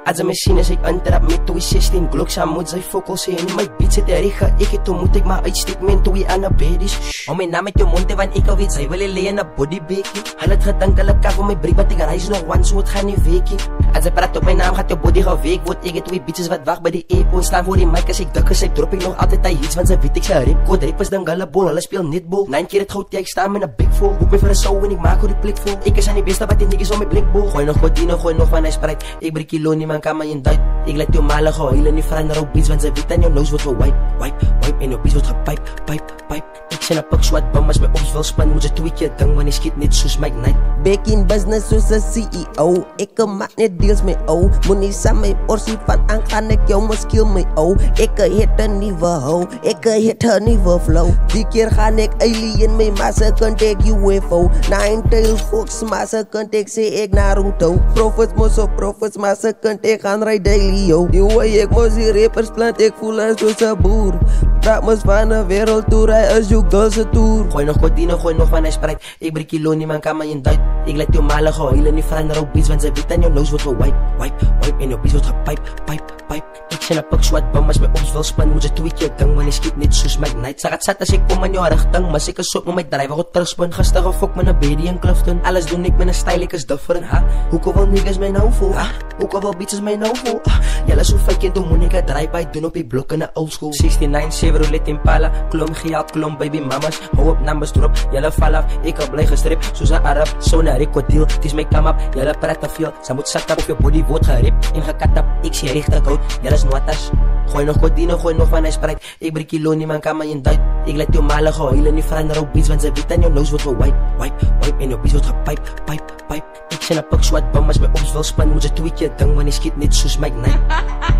As my sien as ek interrupt met 216 Glock saam moet sy fokol sê en my beat sit rege ek het moet ek maar uitsteek men toe aan 'n beddies om my naam met jou mond want ek weet sy wil lê in 'n bodybekkie hulle het gedink hulle kan vir my breek wat ek reis nog one so het gaan nie weekie as ek praat op my naam gaat jou body geweek word ek het 2 bitches wat wag by die airport staan voor die mic as ek dik as ek drop ek nog altyd hy hits want sy weet ek sy rap code rappers dink hulle bol hulle speel netball 9 keer het goud ek staan met 'n big four boek my vir 'n show en ek maak hoe die plek vol ek is aan die beste wat die niggas om my blinkbol gooi nog Codino gooi nog van hy sprite ek breek kilo nie man kan my in duit ek laat jou male gehou hulle nie verander op beats want sy weet aan jou nose word wipe en jou beats word gepipe ek sien 'n pik swat bom as my ops wil spin moet jy 2 keer ding wanneer skiet net soos Mike Knight back in business soos 'n CEO ek maak net deals met ou moenie saam my orsie van aangaan ek jou mos kill my ou ek het 'n nuwe hou ek het 'n nuwe flow die keer gaan ek alien my massa contact UFO nine tail fox massa contact sê ek Naruto prophets mos op prophets massa contact gaan ry daily yo die way ek mos die rappers plant ek voel as soos 'n boer praat mos van 'n wêreld toer hy is jou girls se toer gooi nog Codino gooi nog van hy sprite ek breek kilo nie man kan my in duit ek laat jou male gehou hulle nie verander op beats want sy weet aan jou nose word wipe en jou beats word gepipe ek sien 'n pik swat bom as my ops wil spin moet jy 2 keer ding wanneer skiet net soos Mike Knight sat as ek kom in jou rigting mas ek is op met my drywer wat terugspin gister gefok met 'n baby in Clifton alles doen ek met 'n style ek is different hoekom wil niggas my nou voel hoekom wil bitches my nou voel julle so fake en toe Monica drive by doen op die blok in 'n old school 69 Chevrolet Impala klom geld klom baby mamas hou op numbers drop julle val af ek bly gestrip soos 'n Arab so 'n rekordiel dis my come up julle praat te veel sy moet sit op jou body word gerip en gekat op ek sê regtig oud julle is notas gooi nog Codino gooi nog van hy sprite ek breek kilo nie man kan my in duit ek laat jou male gehou hulle nie verander op beats want sy weet aan jou nose word wipe en jou beats word gepipe ek sien 'n pik swat bom as my ops wil spin moet jy 2 keer ding wanneer skiet net soos Mike Knight